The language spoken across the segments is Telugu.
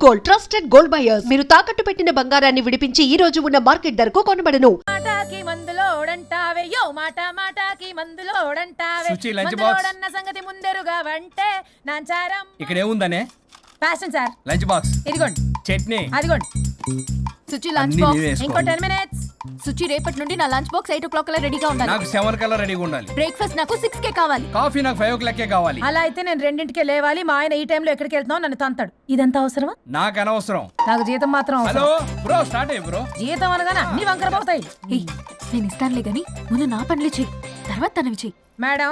Gold, trusted gold buyers. మీరు తాకట్టు పెట్టిన బంగారాన్ని విడిపించి ఈ రోజు ఉన్న మార్కెట్ ధరకు కొనబడను. మాటాకి మందులోడంటావే యో మాటాకి మందులోడంటావే సుచి, లంచ్ బాక్స్. మందులోడన్న సంగతి ముందెరుగా వంటే నాంచారం. ఇక్కడ ఏముందనే? Fashion sir. లంచ్ బాక్స్, ఇదిగోండి చట్నీ. అదిగోండి. సుచి లంచ్ అన్నీ బాక్స్ నీవే వేసుకో. ఇంకో 10 minutes. సుచి రేపటి నుండి నా లంచ్ బాక్స్ 8 o'clock కల్లా రెడీగా ఉండాలి. నాకు 7 కల్లా రెడీగా ఉండాలి. బ్రేక్ఫాస్ట్ నాకు 6 కే కావాలి. కాఫీ నాకు 5 o'clock కావాలి. అలా అయితే నేను 2కే లేవాలి. మా ఆయన ఈ టైంలో ఎక్కడికి వెళ్తున్నావు నన్ను తంతాడు. ఇదంతా అవసరమా? నాకు అనవసరం. నాకు జీతం మాత్రం అవసరం. హలో బ్రో, స్టార్ట్ అయ్యి బ్రో. జీతం అనగానే అన్ని వంకర పోతాయి. ఏయ్, నేను ఇస్తానులే గాని ముందు నా పనులు చెయ్యి, తర్వాత తనవి చెయ్యి. మేడం,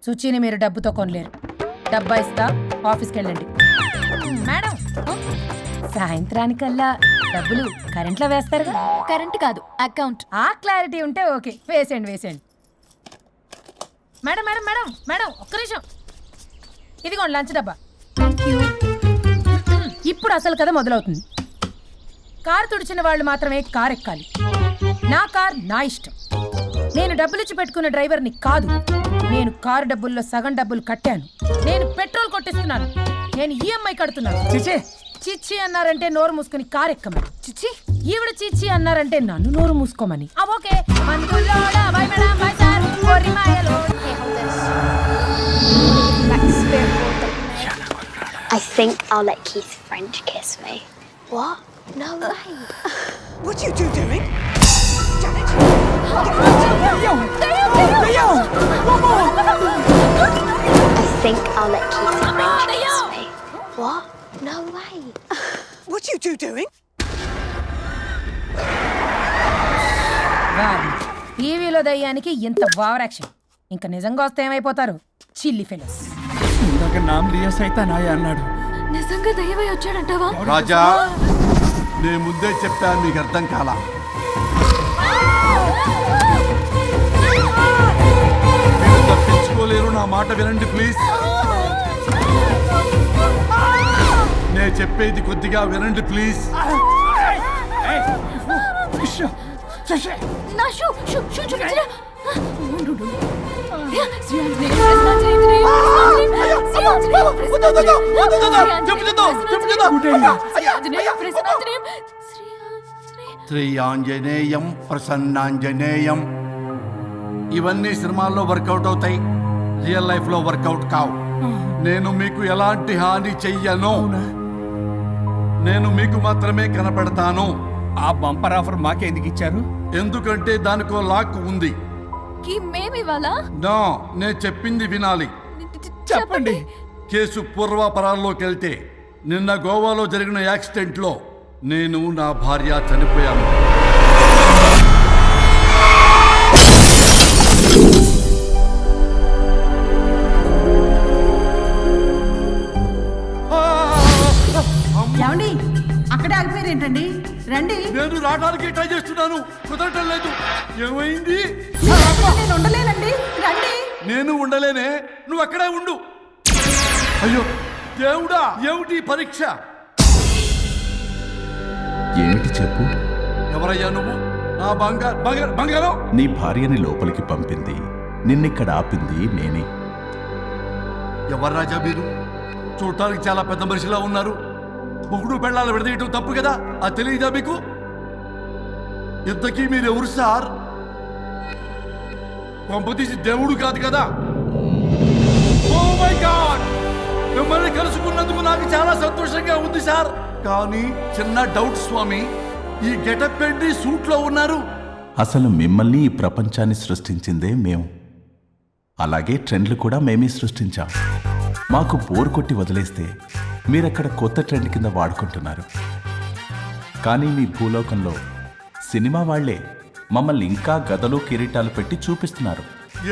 సుచిని మీరు డబ్బుతో కొనలేరు. డబ్బా ఇస్తా, ఆఫీస్కి వెళ్ళండి. మేడం, సాయంత్రానికల్లా డబ్బులు కరెంట్లో వేస్తారుగా? కరెంట్ కాదు, అకౌంట్. ఆ క్లారిటీ ఉంటే ఓకే. వేసేయండి. మేడం మేడం మేడం మేడం ఒక్క నిమిషం. ఇదిగోండి లంచ్ డబ్బా. Thank you. ఇప్పుడు అసలు కథ మొదలవుతుంది. కారు తుడిచిన వాళ్ళు మాత్రమే కారు ఎక్కాలి. నా కార్ నా ఇష్టం. నేను డబ్బులిచ్చి పెట్టుకున్న డ్రైవర్ని కాదు. నేను కారు డబ్బుల్లో సగం డబ్బులు కట్టాను. నేను పెట్రోల్ కొట్టిస్తున్నాను. నేను ఈఎంఐ కడుతున్నాను. చిచి, చిచ్చి అన్నారంటే నోరు మూసుకుని కారు ఎక్కమని. చిచ్చి, ఈవిడ చిచ్చి అన్నారంటే నన్ను నోరు మూసుకోమని. ఓకే. మందులోడా, బై మేడం, బై సార్. కోరి మాయలో. I think I'll let Keith French kiss me. What? No way. What are you two doing? Janet! I think I'll let Keith French kiss me. What? No way. What are you two doing? టీవీలో దయ్యానికి ఇంత ఓవర్ యాక్షన్. ఇంకా నిజంగా వస్తే ఏమైపోతారు? చిల్లి ఫెలోస్. ఇందాక నామ్ లియా సైతానాయ అన్నాడు. నిజంగా దయ్యమై వచ్చాడంటావా? రాజా, నేను ముందే చెప్పాను, మీకు అర్థం కాలా. మీరు తప్పించుకోలేరు, నా మాట వినండి ప్లీజ్. నేను చెప్పేది కొద్దిగా వినండి ప్లీజ్. నా షూ చూపించరా? శ్రీ ఆంజనేయం ప్రసన్నాంజనేయం. ఇవన్నీ సినిమాల్లో వర్కౌట్ అవుతాయి, రియల్ లైఫ్ లో వర్కౌట్ కావు. నేను మీకు ఎలాంటి హాని చెయ్యను. నేను మీకు మాత్రమే కనపడతాను. ఆ బంపర్ ఆఫర్ మాకే ఎందుకు ఇచ్చారు? ఎందుకంటే దానికో లాక్ ఉంది. మేమివాలా? నో, నేను చెప్పింది వినాలి. చెప్పండి. కేసు పూర్వాపరాల్లోకి వెళ్తే నిన్న గోవాలో జరిగిన యాక్సిడెంట్లో నేను నా భార్య చనిపోయాను. ఏమండి, అక్కడే ఆగిపోయారు ఏంటండి? రండి. నేను రావడానికి ట్రై చేస్తున్నాను, కుదరటం లేదు. ఏమైంది? నేను ఉండలేనండి. రండి. నేను ఉండలేనే, నువ్వు అక్కడే ఉండు. అయ్యో దేవుడా, ఏమిటి పరీక్ష? ఏమిటి చెప్పు? ఎవరయ్యా నువ్వు? నా బంగారం. నీ భార్యని లోపలికి పంపింది, నిన్నిక్కడ ఆపింది నేనే. ఎవరు రాజా మీరు? చూడటానికి చాలా పెద్ద మనిషిలా ఉన్నారు. మొగుడు పెళ్ళాలు విడదీయటం తప్పు కదా, అది తెలియదా మీకు? ఇంతకీ మీరు ఎవరు సార్? పంపతీసి దేవుడు కాదు కదా? ఓ మై గాడ్, మిమ్మల్ని కలుసుకున్నందుకు నాకు చాలా సంతోషంగా ఉంది సార్. కానీ చిన్న డౌట్ స్వామి, ఈ గెటప్ ఏంటి సూట్ లో ఉన్నారు? అసలు మిమ్మల్ని ఈ ప్రపంచాన్ని సృష్టించిందే మేము. అలాగే ట్రెండ్లు కూడా మేమే సృష్టించాం. మాకు బోర్ కొట్టి వదిలేస్తే మీరక్కడ కొత్త ట్రెండ్ కింద వాడుకుంటున్నారు. కానీ మీ భూలోకంలో సినిమా వాళ్లే మమ్మల్ని ఇంకా గదలు కిరీటాలు పెట్టి చూపిస్తున్నారు.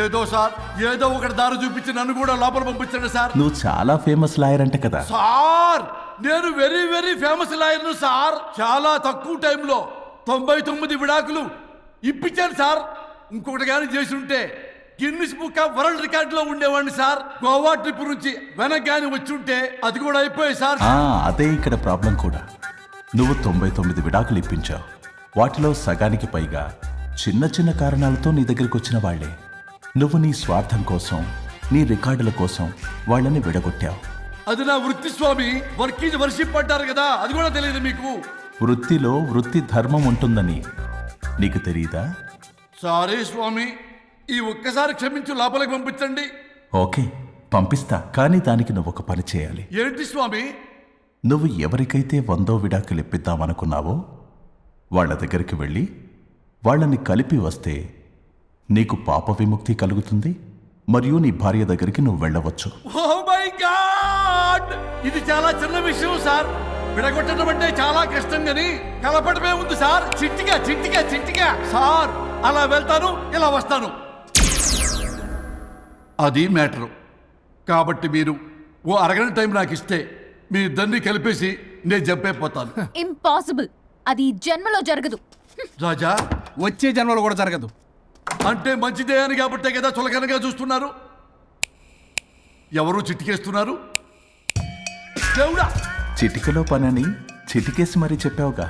ఏదో సార్, ఏదో ఒకటి దారి చూపించి నన్ను కూడా లోపల పంపించండి సార్. నువ్వు చాలా ఫేమస్ లాయర్ అంట కదా? సార్, నేను వెరీ వెరీ ఫేమస్ లాయర్ను సార్. చాలా తక్కువ టైంలో 99 విడాకులు ఇప్పించాను సార్. ఇంకొకటి కానీ చేసి ఉంటే Guinness book of world record లో ఉండేవాడిని సార్. గోవా ట్రిప్ నుంచి వెనక్గాని వచ్చి ఉంటే అది కూడా అయిపోయాయి సార్. అదే ఇక్కడ ప్రాబ్లం కూడా. నువ్వు 99 విడాకులు ఇప్పించావు. వాటిలో సగానికి పైగా చిన్న చిన్న కారణాలతో నీ దగ్గరికి వచ్చిన వాళ్లే. నువ్వు నీ స్వార్థం కోసం, నీ రికార్డుల కోసం వాళ్ళని విడగొట్టావు. అది నా వృత్తి స్వామి. వర్క్ ఈజ్ వర్షిప్ అంటారు కదా, అది కూడా తెలియదు మీకు? వృత్తిలో వృత్తి ధర్మం ఉంటుందని నీకు తెలియదా? సారీ స్వామి, ఈ ఒక్కసారి క్షమించు, లోపలికి పంపించండి. ఓకే, పంపిస్తా. కానీ దానికి నువ్వు ఒక పని చేయాలి. ఏంటి స్వామి? నువ్వు ఎవరికైతే 100వ విడాకులు ఇప్పిద్దామనుకున్నావో వాళ్ళ దగ్గరికి వెళ్ళి వాళ్ళని కలిపి వస్తే నీకు పాప విముక్తి కలుగుతుంది, మరియు నీ భార్య దగ్గరికి నువ్వు వెళ్ళవచ్చు. ఓ మై గాడ్, ఇది చాలా చిన్న విషయం సార్. విడగొట్టడం అంటే చాలా కష్టం గని కలపడమే ఉంది సార్. చిట్టిగా చిట్టిగా చిట్టిగా సార్. అలా వెళ్తాను, ఇలా వస్తాను, అది మ్యాటరు. కాబట్టి మీరు ఓ అరగంట టైం నాకు ఇస్తే మీ ఇద్దరిని కలిపేసి నేను జంపైపోతాను. ఇంపాసిబుల్. అది ఈ జన్మలో జరగదు. రాజా, వచ్చే జన్మలో కూడా జరగదు. అంటే మంచిదే అని కాబట్టే కదా చులకనగా చూస్తున్నారు. ఎవరు చిట్టికేస్తున్నారు? దేవుడా, చిటికలో పనని చిటికేసి మరీ చెప్పావుగా,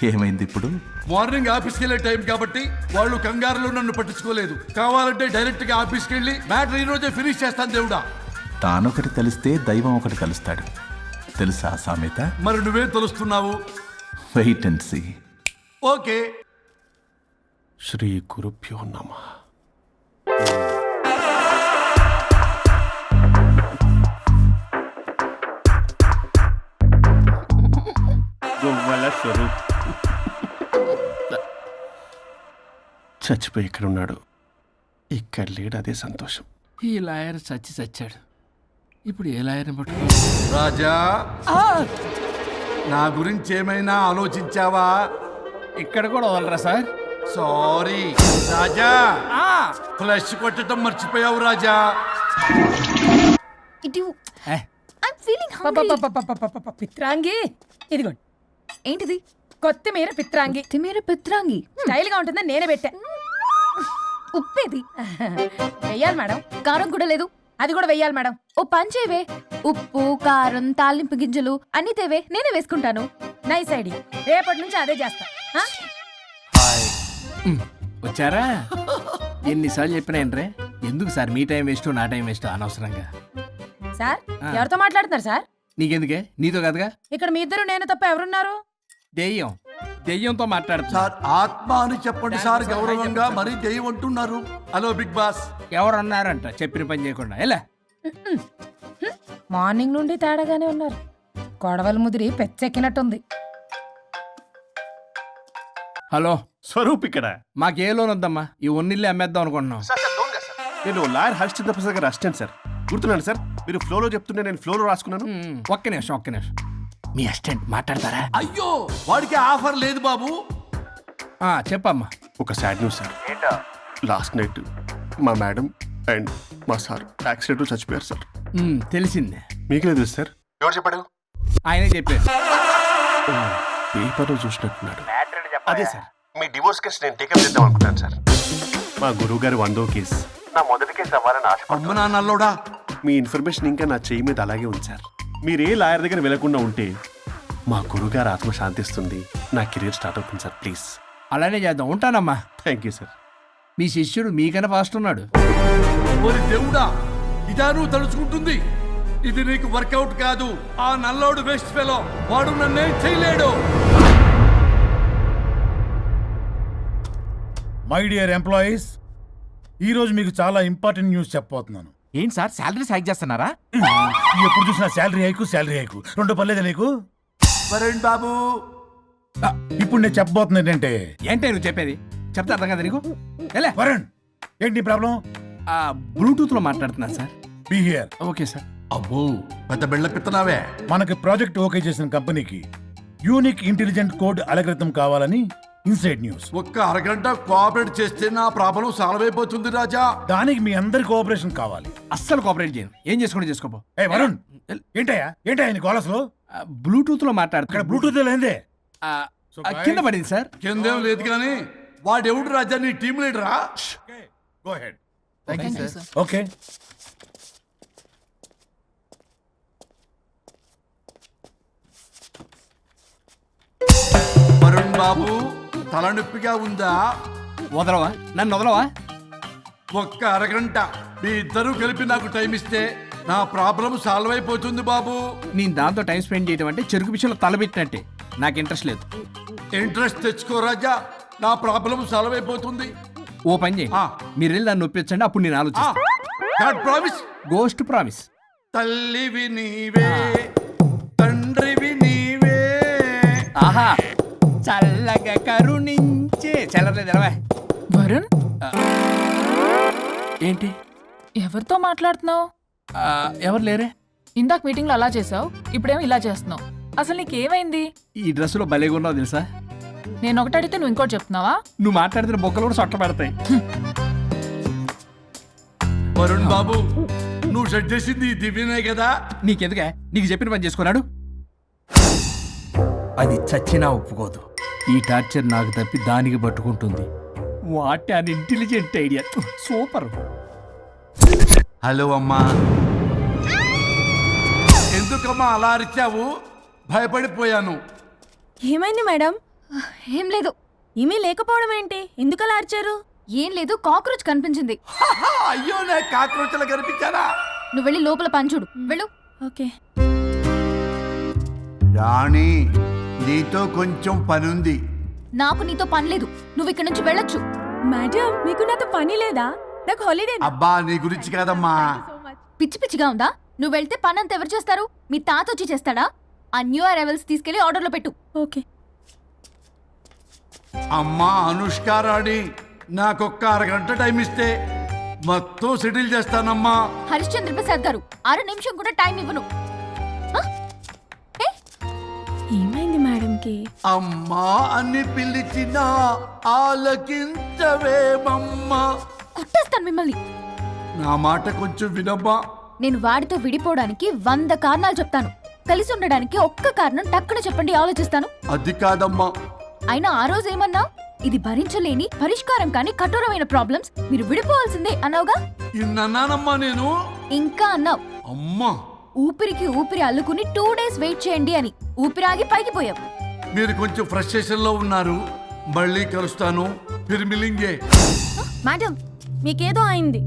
ఏమైంది ఇప్పుడు? మార్నింగ్ ఆఫీస్కి వెళ్ళే టైం కాబట్టి వాళ్ళు కంగారులో నన్ను పట్టించుకోలేదు. కావాలంటే డైరెక్ట్ గా ఆఫీస్కి వెళ్ళి మ్యాటర్ ఈ రోజే ఫినిష్ చేస్తాను. దేవుడా, తానొకటి తెలిస్తే దైవం ఒకటి కలుస్తాడు, తెలుసా సామెత? మరి నువ్వే తెలుస్తున్నావు. Wait and see. ఓకే. శ్రీ గురుభ్యో నమః. గొవ్వల స్వరూప్ చచ్చిపోయి ఇక్కడ ఉన్నాడు. ఇక్కడ లేడు, అదే సంతోషం. ఈ లాయర్ చచ్చాడు. ఇప్పుడు ఏ లాయర్ని పట్టుకో? రాజా, నా గురించి ఏమైనా ఆలోచించావా? ఇక్కడ కూడా వదలరా సార్? సారీ రాజా, ఫ్లష్ కొట్టడం మర్చిపోయావు రాజా. ఇటు ఏ, ఐమ్ ఫీలింగ్ హంగ్రీ. పిత్రాంగి, ఇదిగోండి. ఏంటిది? కొత్తిమీర పిత్రాంగి. తిమేర పిత్రాంగి. స్టైల్ గా ఉంటుందని నేనే పెట్టా. ఉప్పేది? వెయ్యాలి మేడం. కారం కూడా లేదు. అది కూడా వెయ్యాలి మేడం. ఓ పంచేవే. ఉప్పు, కారం, తాలింపు గింజలు అన్ని తేవే, నేనే వేసుకుంటాను. Nice idea. రేపటి నుంచి అదే చేస్తా. ఆ? వచ్చారా? ఎన్నిసార్లు చెప్పినా ఏంట్రే? ఎందుకు సార్ మీ టైం వేస్ట్, నా టైం వేస్ట్ అనవసరంగా? సార్, ఎవరితో మాట్లాడుతున్నారు సార్? నీకెందుకే? నీతో కదగా. ఇక్కడ మీ ఇద్దరు నేను తప్ప ఎవరున్నారు? దెయ్యంతో మాట్లాడుతా. సార్, ఆత్మ అని చెప్పండి సార్, గౌరవంగా. మరీ దెయ్యం అంటున్నారు. Hello big boss. ఎవరు అన్నారంట చెప్పిన పని చేయకుండా? ఎలా? మార్నింగ్ నుండి తేడాగానే ఉన్నారు. కొడవల ముదిరి పెచ్చెక్కినట్టుంది. హలో, స్వరూప్ ఇక్కడ. మాకే లోన్ వద్దమ్మా, ఈ ఒన్నిల్లు అమ్మేద్దాం అనుకుంటున్నాం. నేను లాయర్ హరిశ్చంద్ర ప్రసాద్ గారు అసిస్టెంట్ సార్. గుర్తున్నాను సార్, మీరు ఫ్లోలో చెప్తుంటే నేను ఫ్లోలో రాసుకున్నాను. ఒక్క నిమిషం. మీ అసిస్టెంట్ మాట్లాడతారా? అయ్యో, వాడికి ఆఫర్ లేదు బాబు. చెప్పమ్మా. ఒక sad news sir. Last night మా మేడం అండ్ మా సార్ యాక్సిడెంట్ చచ్చిపోయారు సార్. తెలిసిందే. మీకే తెలుసు సార్. ఎవరు చెప్పాడు? ఆయనే చెప్పారు. పేపర్లో చూసినట్టున్నాడు. అదే సార్, మీ డివోర్స్ కేసు నేను టేకప్ చేద్దాం అనుకుంటాను సార్. మా గురువు గారు 100వ కేసు నా మొదటి కేసు అవ్వాలని ఆశ. అమ్మ నాన్నల్లోడా, మీ ఇన్ఫర్మేషన్ ఇంకా నా చెయ్యి మీద అలాగే ఉంది సార్. మీరు ఏ లాయర్ దగ్గర వెళ్లకుండా ఉంటే మా గురుగారు ఆత్మ శాంతిస్తుంది, నా కెరీర్ స్టార్ట్ అవుతుంది సార్. ప్లీజ్ అలానే చేద్దాం. ఉంటానమ్మా. Thank you sir. మీ శిష్యుడు మీకన్నా ఫాస్ట్ ఉన్నాడు. ఓరి దేవుడా, ఇదా నువ్వు తలుచుకుంటుంది? ఇది నీకు వర్కౌట్ కాదు. ఆ నల్లోడు వేస్ట్ ఫెలో, వాడు నన్నేం చేయలేడు. మై డియర్ ఎంప్లాయీస్, ఈరోజు మీకు చాలా ఇంపార్టెంట్ న్యూస్ చెప్పబోతున్నాను. ఏంటి సార్, శాలరీస్ హైక్ చేస్తున్నారా? ఎప్పుడు చూసినా శాలరీ హైకు రెండు పర్లేదా నీకు? వరుణ్ బాబు, ఇప్పుడు నేను చెప్పబోతున్నా ఏంటంటే, ఏంటే నువ్వు చెప్పేది? చెప్తే అర్థం కదా నీకు? ఎలా? వరుణ్, ఏంటి ప్రాబ్లం? బ్లూటూత్ లో మాట్లాడుతున్నా sir. Be here. Okay sir. అబ్బో, పెద్ద బిళ్ళ పిత్తనావే. మనకి ప్రాజెక్ట్ ఓకే చేసిన కంపెనీకి యూనిక్ ఇంటెలిజెంట్ కోడ్ అలకృతం కావాలని ఇన్సైడ్ న్యూస్. ఒక్క అరగంట కోఆపరేట్ చేస్తే నా ప్రాబ్లం సాల్వ్ అయిపోతుంది రాజా. దానికి మీ అందరి కోఆపరేషన్ కావాలి. అస్సలు కోఆపరేట్ చేయను. ఏం చేసుకోండి చేసుకోపో. ఏ వరుణ్, ఏంటయ్యా నీ కాలస్ లో? బ్లూటూత్ లో ఇక్కడ మాట్లాడుతున్నా. బ్లూటూత్ లేదే. కింద పడింది సార్. కిందేం లేదు కానీ వాడెవడు రాజా, నీ టీం లీడరా? Go ahead. Thank you sir. Okay. Varun బాబు, తలనొప్పిగా ఉందా? వదలవా? నన్ను వదలవా? ఒక్క అరగంట మీ ఇద్దరూ కలిపి నాకు టైం ఇస్తే నా ప్రాబ్లం సాల్వ్ అయిపోతుంది బాబు. నేను దాంతో టైం స్పెండ్ చేయడం అంటే చెరుకు విషయంలో తలబెట్టినట్టే. నాకు ఇంట్రెస్ట్ లేదు. ఇంట్రెస్ట్ తెచ్చుకో రాజా, నా ప్రాబ్లం సాల్వ్ అయిపోతుంది. ఓ పని చేయి, ఆ. మీరు వెళ్ళి దాన్ని నొప్పించండి, అప్పుడు నేను ఆలోచిస్తాను. God promise. Ghost promise. తల్లివి నీవే, తండ్రివి నీవే. ఆహా, చల్లగా కరుణించే చల్లలేదు ఎలవా. వరుణ్, ఏంటి? ఎవరితో మాట్లాడుతున్నావు? ఎవరు లేరే? ఇందాక మీటింగ్లో అలా చేసావు, ఇప్పుడేమో ఇలా చేస్తున్నావు. అసలు నీకేమైంది? ఈ డ్రెస్సులో భలేగా ఉన్నావు తెలుసా? నేను ఒకటి అడిగితే నువ్వు ఇంకోటి చెప్తున్నావా? నువ్వు మాట్లాడితే బొక్కలు కూడా సొట్ట పడతాయి. వరుణ్ బాబు, నువ్వు సెట్ చేసింది ఈ దివ్యనే కదా. నీకెందుకే? నీకు చెప్పిన పని చేసుకున్నాడు. అది చచ్చినా ఒప్పుకోదు. ఈ టార్చర్ నాకు తప్పి దానికి పట్టుకుంటుంది. What an intelligent idea. Super. Hello అమ్మా. ఎందుకమ్మా అలా అరిచావు? భయపడిపోయాను. ఏమైంది మేడం? ఏం లేదు. ఏమీ లేకపోవడం ఏంటి? ఎందుకు అలా అరిచారు? ఏం లేదు, కాక్రోచ్ కనిపించింది. అయ్యో, నాకు కాక్రోచ్లు కనిపించారా? నువ్వు వెళ్ళి లోపల పని చూడు. వెళ్ళు. ఓకే. రాణి, నీతో కొంచెం పనుంది. నాకు నీతో పని లేదు. నువ్వు ఇక్కడ నుంచి వెళ్ళొచ్చు. మేడం, మీకు నాతో పని లేదా? నాకు హాలిడే. అబ్బా, నీ గురించి కాదమ్మా. పిచ్చి పిచ్చిగా ఉందా? నువ్వు వెళ్తే పని అంతా ఎవరు చేస్తారు? మీ తాత వచ్చి చేస్తాడా? ఆ న్యూ అరైవల్స్ తీసుకెళ్లి ఆర్డర్లో పెట్టు. ఓకే. అమ్మా అనుష్క రాణి, నాకొక్క అరగంట టైం ఇస్తే మొత్తం సెటిల్ చేస్తానమ్మా. హరిశ్చంద్ర ప్రసాద్ గారు, 6 నిమిషం కూడా టైం ఇవ్వను. ఏమైంది మేడంకి? అమ్మా అని పిలిచినా ఆలకించవేమమ్మా. కొట్టేస్తాను మిమ్మల్ని. నా మాట కొంచెం వినమ్మా. నేను వాడితో విడిపోవడానికి 100 కారణాలు చెప్తాను. కలిసి ఉండడానికి ఒక్క కారణం టక్కున చెప్పండి, ఆలోచిస్తాను. అది కాదమ్మా. అయినా ఆ రోజు ఏమన్నా? ఇది భరించలేని, పరిష్కారం కాని కఠోరమైన ప్రాబ్లమ్స్, మీరు విడిపోవాల్సిందే అన్నావుగా. ఇన్నానమ్మా నేను. ఇంకా అన్నావు. అమ్మా, ఊపిరికి ఊపిరి అల్లుకుని 2 days వెయిట్ చేయండి అని. ఊపిరాగి పైకి పోయావు. మీరు కొంచెం ఫ్రస్ట్రేషన్ లో ఉన్నారు. మళ్ళీ కలుస్తాను. ఫిర్మిలింగే. మేడం, మీకేదో అయింది.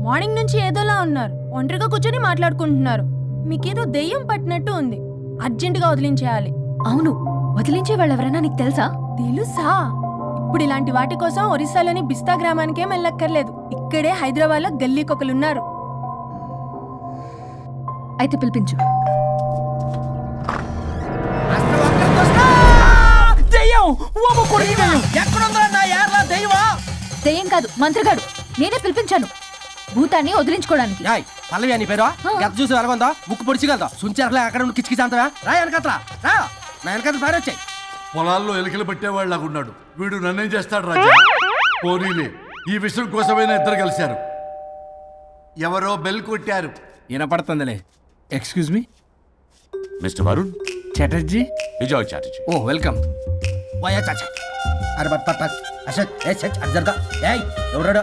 మార్నింగ్ నుంచి ఏదోలా ఉన్నారు. ఒంటరిగా కూర్చొని మాట్లాడుకుంటున్నారు. మీకేదో దెయ్యం పట్టినట్టు ఉంది. అర్జెంటుగా వదిలించేయాలి. అవును, వదిలించే వాళ్ళు ఎవరైనా నీకు తెలుసా? తెలుసా? ఇప్పుడు ఇలాంటి వాటి కోసం ఒరిస్సాలోని బిస్తా గ్రామానికేం వెళ్ళక్కర్లేదు. ఇక్కడే హైదరాబాద్ లో గల్లీకొకలున్నారు. అయితే పిలిపించు. దెయ్యం కాదు, మంత్రిగాడు. నేనే పిలిపించాను భూతాన్ని వదిలించుకోవడానికి. పల్లవి అని పేరు గత చూసి వెలగొందా ముక్కు పొడిచిగలదా సుంచరలే అక్కడ కిచకిచ అంతవా రా వెనకత్రా రా నా వెనకత్ర సారి వచ్చాయి. పొలాల్లో ఎలుకలు పట్టేవాళ్ళగా ఉన్నాడు వీడు. నన్నేం చేస్తాడు రాజా? పోనీలే, ఈ విషయం కోసమైనా ఇద్దరు కలిశారు. ఎవరో బెల్ కొట్టారు. వినపడుతుందిలే. Excuse me mister Varun Chatterjee. Vijay Chatterjee. Oh welcome. వాయా చాచా. అరే బట్ పట్ అసత్ ఏ సచ్ అర్జర్గా. ఏయ్ ఎవరడా?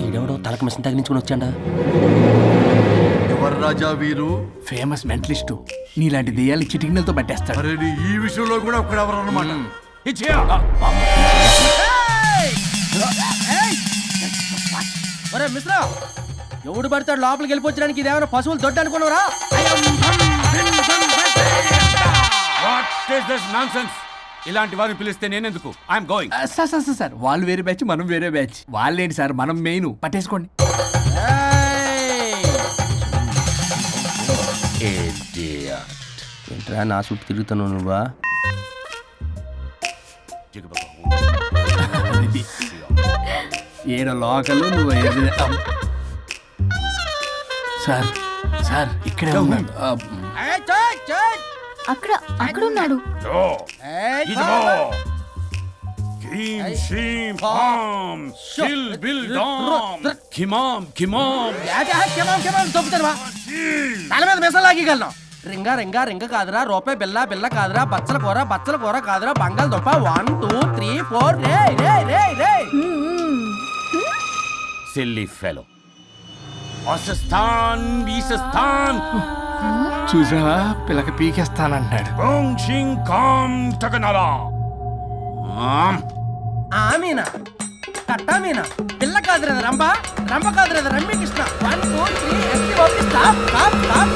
ఈడెవడో తలకు మిషన్ తగిలించుకుని వచ్చాడా? ఎవరు రాజా వీరు? Famous mentalist. నీలాంటి దెయ్యాలు చిటికినలతో పట్టేస్తాడు. అరే నీ ఈ విషయంలో కూడా ఒకడెవరు అన్నమాట. ఒరే మిశ్రా, ఎవడు పడతాడు లోపలికి వెళ్ళిపోవడానికి? ఇదేమైనా పశువులు దొడ్డు అనుకున్నారా? ఇలాంటి వారిని పిలిస్తే నేనెందుకు? I'm going. సార్ వాళ్ళు వేరే బ్యాచ్, మనం వేరే బ్యాచ్. వాళ్ళేంటి సార్, మనం మెయిన్. పట్టేసుకోండి. ఏంట్రా నా చుట్టూ తిరుగుతున్నావు నువ్వా? ఏడో లోకలు నువ్వు సార్ సార్ ఇక్కడే ఉన్నాడు. అక్కడ అక్కడ ఉన్నాడు. తల మీద మిసలు లాగగలను. రింగ రింగ రింగ కాదురా, రూపాయి బిల్ల బిల్ల కాదురా, బచ్చల కూర కాదురా, బంగాళదుంప 1 2 3 4. రే రే రే రే సిల్లీ ఫెలో. అసస్థాన్ బీసస్థాన్. చూసావా, పిల్లకి పీకేస్తానంటాడు. ఆమీనా కట్టామీనా పిల్ల కాదురా రంభ రంభ కాదురా రమ్మి కృష్ణ 1 2 3 ఎస్టీ ఓపి స్టాప్ స్టాప్ స్టాప్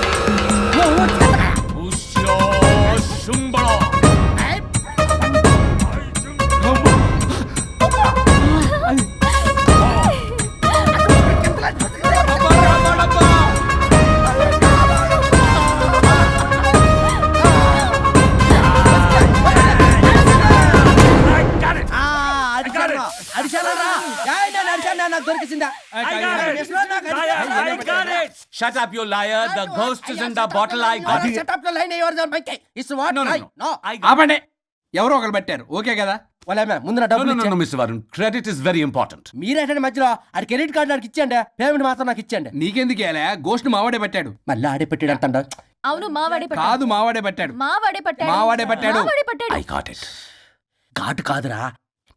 నాకు దొరికిందా Shut up, you liar. The ghost is in the bottle. I got it. Setup లో లైన్ ఎవరు బంకే it's what No, no, no no. ఆపండి. ఎవరో ఒకరు పెట్టారు ఓకే కదా? వాళ్ళ ముందు నా No, డబ్బులు no, no, ఇచ్చేయండి. no, Mr. Varun. Credit is very important. మీరేంటంటే మధ్యలో ఆడి క్రెడిట్ కార్డు నాకు ఇచ్చేయండి పేమెంట్ మాత్రం నాకు ఇచ్చేయండి నీకెందుకు ఇలా గోస్ట్ మావాడే పెట్టాడు. మళ్ళీ ఆడే పెట్టాడు అంటాడు అవును మావాడే కాదు మావాడే పెట్టాడు. మావాడే పట్టాడు మావాడే పట్టాడు. మావాడే పట్టాడు I got it. ఘాటు కాదురా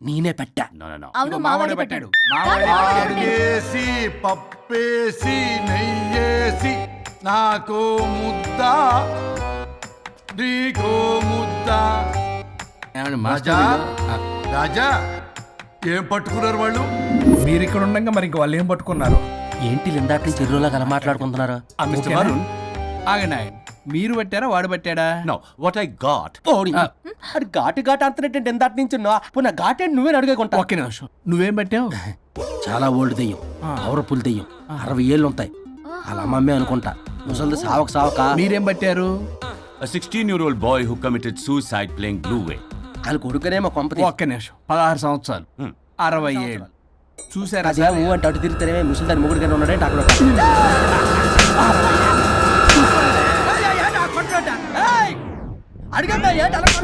నేనే పెట్టా No, no, no. అవును మావాడే మావాడే పెట్టాడు. పట్టాడు ఆడికేసి పప్పేసి నెయ్యేసి నాకు ముద్ద నీకో ముద్ద. ఏమండి రాజా మాస్టర్ రాజా ఏం పట్టుకున్నారు వాళ్ళు? మీరు ఇక్కడ ఉండగా మరి ఇంక వాళ్ళు ఏం పట్టుకున్నారు? ఏంటి లిందాటి నుంచి ఎరువులా కల మాట్లాడుకుంటున్నారు Mr. ఓకేనా? Varun. ఆగండి ఆగండి. మీరు పెట్టారా వాడు పెట్టాడా? No, what I got. పోనీ అది ఘాటు ఘాటు అంతనేటంటే ఎందాటి నుంచి నా ఘాటే నువ్వే అడుగుకుంటా ఒక్క నిమిషం. నువ్వేం పెట్టావు? చాలా ఓల్డ్ దెయ్యం పవర్ఫుల్ దెయ్యం 60 ఏళ్ళు ఉంటాయి అలా అమ్మమ్మే అనుకుంటా ముసలిది సావక మీరేం పట్టారు? A 16-year-old boy who committed suicide playing Blue Whale. వాళ్ళ కొడుకునేమో కొంపతి ఒక్క నిమిషం. 16 సంవత్సరాలు 60 ఏళ్ళు చూసారా? అదే ఊ అంటే అటు తిరుగుతానే ముసలిదాని ముగ్గురుగానే ఉన్నాడే అక్కడ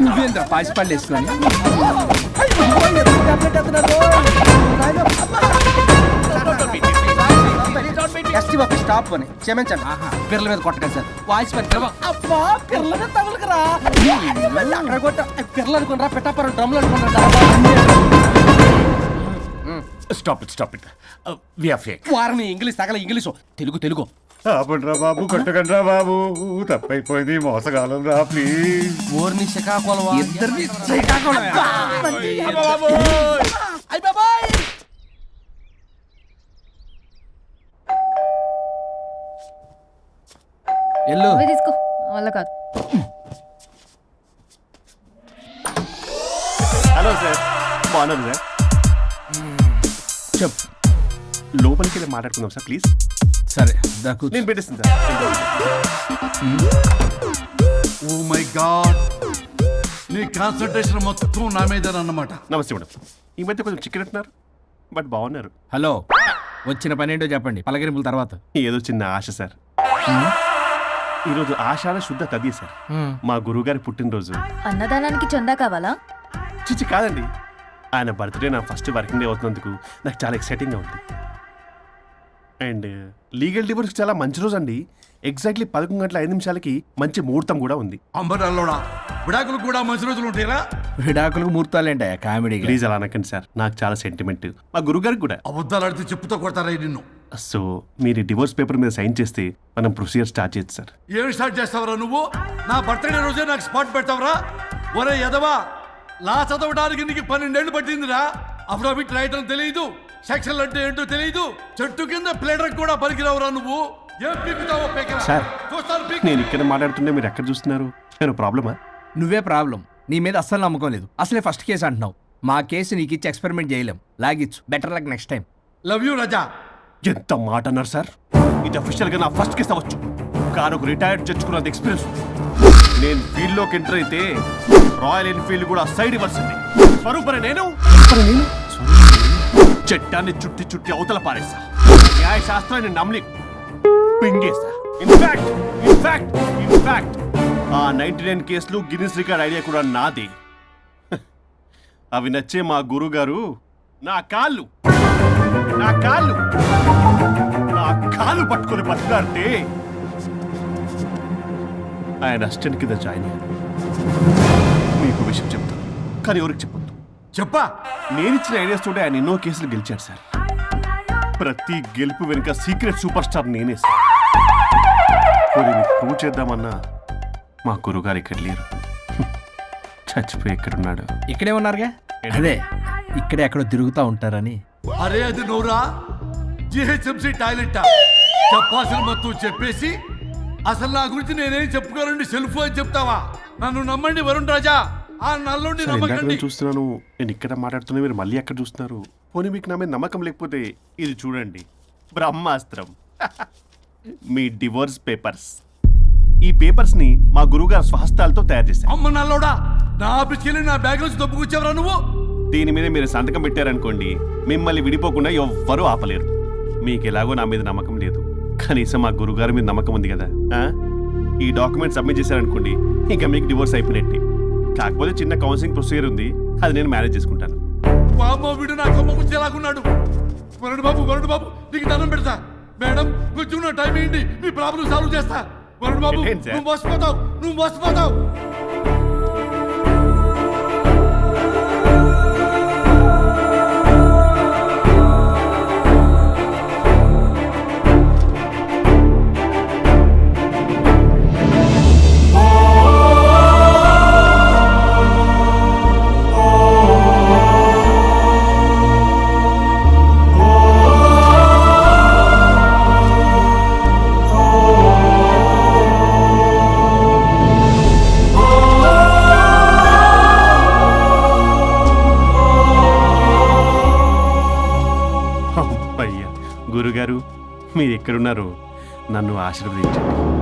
నువ్వేంద్ర పాసిపళ్ళు వేసుకొని స్టాప్ అని క్షమించండి పిల్లల మీద కొట్టకండి సార్ వాయిస్ అబ్బా పిల్లల మీద తగులుకురా అక్కడ కొట్ట పిల్లలు అనుకున్నారా పెట్టాపరం డ్రమ్లు అనుకున్నారా Stop it. We are fake. వారిని ఇంగ్లీష్ తగల ఇంగ్లీషు తెలుగు ఆపండ్రా బాబు కొట్టకండ్రా బాబు తప్పైపోయింది మోసగాలం రా ప్లీజ్. ఊరిని శ్రీకాకుళం ఇద్దరిని శ్రీకాకుళమే. ఎల్లు నువ్వే తీసుకో వల్ల కాదు హలో సార్ బాగున్నాను సార్. చెప్పు. లోపలికి వెళ్ళి మాట్లాడుకుందాం సార్ ప్లీజ్. సరే దాకు నేను పెట్టేస్తాను సార్. ఓ మై గాడ్, నీ కాన్సన్ట్రేషన్ మొత్తం నా మీదనన్నమాట. నమస్తే మేడం. ఈ మధ్య కొంచెం చిక్కినట్టున్నారు బట్ బాగున్నారు. హలో, వచ్చిన పని ఏంటో చెప్పండి, పలకరింపుల తర్వాత. ఏదో చిన్న ఆశ సార్. ఈరోజు ఆషాఢ శుద్ధ తది సార్, మా గురువుగారి పుట్టినరోజు. అన్నదానానికి చందా కావాలా? చిచ్చి కాదండి, ఆయన బర్త్డే నా ఫస్ట్ వర్కింగ్ డే అవుతున్నందుకు నాకు చాలా ఎక్సైటింగ్గా ఉంది. అండ్ లీగల్ డివోర్స్కి చాలా మంచి రోజు అండి. ఎగ్జాక్ట్లీ 11:05 మంచి ముహూర్తం కూడా ఉంది. అంబరాల్లోడా విడాకులు కూడా మంచి రోజులు ఉంటాయిరా? విడాకులకు ముహూర్తాలేంటా కామెడీ? ప్లీజ్ అలా అనకండి సార్, నాకు చాలా సెంటిమెంట్, మా గురుగారికి కూడా. అబద్ధాలు ఆడితే చెప్పుతో కొడతారా నిన్ను? సో మీరు డివోర్స్ పేపర్ మీద సైన్ చేస్తే మనం ప్రొసీజర్ స్టార్ట్ చేయొచ్చు సార్. ఏం స్టార్ట్ చేస్తావరా నువ్వు? నా బర్త్డే రోజే నాకు స్పాట్ పెడతావరా? ఒరే ఎదవా, లా చదవడానికి నీకు 12 ఏళ్ళు పట్టిందిరా. అఫిడవిట్ రాయటం తెలియదు, సెక్షన్ అంటే ఏంటో తెలియదు, చెట్టు కింద ప్లేడర్ కూడా పలికిరావురా నువ్వు. ఏం పీకుతావో పీకరా. సార్, చూస్తాను పీకు. నేను ఇక్కడ మాట్లాడుతుంటే మీరు ఎక్కడ చూస్తున్నారు? నేను ప్రాబ్లమా? నువ్వే ప్రాబ్లం. నీ మీద అస్సలు నమ్మకం లేదు. అసలే ఫస్ట్ కేసు అంటున్నావు. మా కేసు నీకు ఇచ్చి ఎక్స్పెరిమెంట్ చేయలేం. లాగిచ్చు. Better luck next time. Love you Raja. ఎంత మాట అన్నారు సార్? ఇది అఫీషియల్గా నా ఫస్ట్ కేసు అవ్వచ్చు, కానీ ఒక రిటైర్డ్ జడ్జ్ కున్నది ఎక్స్పీరియన్స్. నేను ఫీల్డ్లోకి ఎంటర్ అయితే రాయల్ ఎన్ఫీల్డ్ కూడా సైడ్ ఇవ్వాల్సింది. స్వరూపరే నేను చట్టాన్ని చుట్టి అవతల పారేస్తా. న్యాయ శాస్త్రాన్ని నమ్మి పింగేస్తా. ఇన్ఫాక్ట్ ఆ 99 కేసులు గిన్నిస్ రికార్డ్ ఐడియా కూడా నాదే. అవి నచ్చే మా గురువు గారు నా కాళ్ళు పట్టుకొని బతికాడితే ఆయన అసిస్టెంట్ కింద జాయిన్ అయ్యాను. మీకు విషయం చెప్తాను, కానీ ఎవరికి చెప్పొద్దు. చెప్పా. నేనిచ్చిన ఐడియాస్ తోటి ఆయన ఎన్నో కేసులు గెలిచాడు సార్. ప్రతి గెలుపు వెనుక సీక్రెట్ సూపర్ స్టార్ నేనే సార్. ప్రూవ్ చేద్దామన్నా మా గురుగారు ఇక్కడ లేరు, చచ్చిపోయి ఎక్కడున్నాడు. ఇక్కడే ఉన్నారుగా. అదే ఇక్కడే ఎక్కడో తిరుగుతూ ఉంటారని. అరే అది నోరా జిహెచ్ఎంసీ టాయిలెట్ చెప్పాల్సిన మొత్తం చెప్పేసి అసలు నా గురించి నేనేం చెప్పుకోరండి సెల్ఫ్ అని చెప్తావా? నన్ను నమ్మండి వరుణ్ రాజా, ఆ నల్లుండి సార్, ఇందాక నమ్మకండి. నేను చూస్తున్నాను, నేను ఇక్కడ మాట్లాడుతున్నా, మీరు మళ్ళీ అక్కడ చూస్తున్నారు. పోనీ మీకు నా మీద నమ్మకం లేకపోతే ఇది చూడండి, బ్రహ్మాస్త్రం. మీ డివోర్స్ పేపర్స్. ఈ పేపర్స్ ని మా గురువుగారు స్వహస్తాలతో తయారు చేశారు. అమ్మ నల్లోడా, నా ఆఫీస్కి నా బ్యాగ్ నుంచి దొబ్బుకొచ్చావరా నువ్వు? దీని మీద మీరు సంతకం పెట్టారనుకోండి, మిమ్మల్ని విడిపోకుండా ఎవ్వరూ ఆపలేరు. మీకు ఎలాగో నా మీద నమ్మకం లేదు, కనీసం మా గురుగారి మీద నమ్మకం ఉంది కదా. ఈ డాక్యుమెంట్ సబ్మిట్ చేశారనుకోండి, ఇంకా మీకు డివోర్స్ అయిపోయినట్టే. కాకపోతే చిన్న కౌన్సిలింగ్ ప్రొసీజర్ ఉంది, అది నేను మేనేజ్ చేసుకుంటాను. వామ్మో, వీడు నా కొమ్మ కూర్చేలాగున్నాడు. వరుణ్ బాబు నీకు దండం పెడతా. మేడం కొంచెం నా టైం ఏంటి, మీ ప్రాబ్లం సాల్వ్ చేస్తా. వరుణ్ బాబు ఏంటి సార్? నువ్వు మోసపోతావు. అయ్యా గురుగారు, మీరు ఎక్కడున్నారో నన్ను ఆశీర్వదించండి.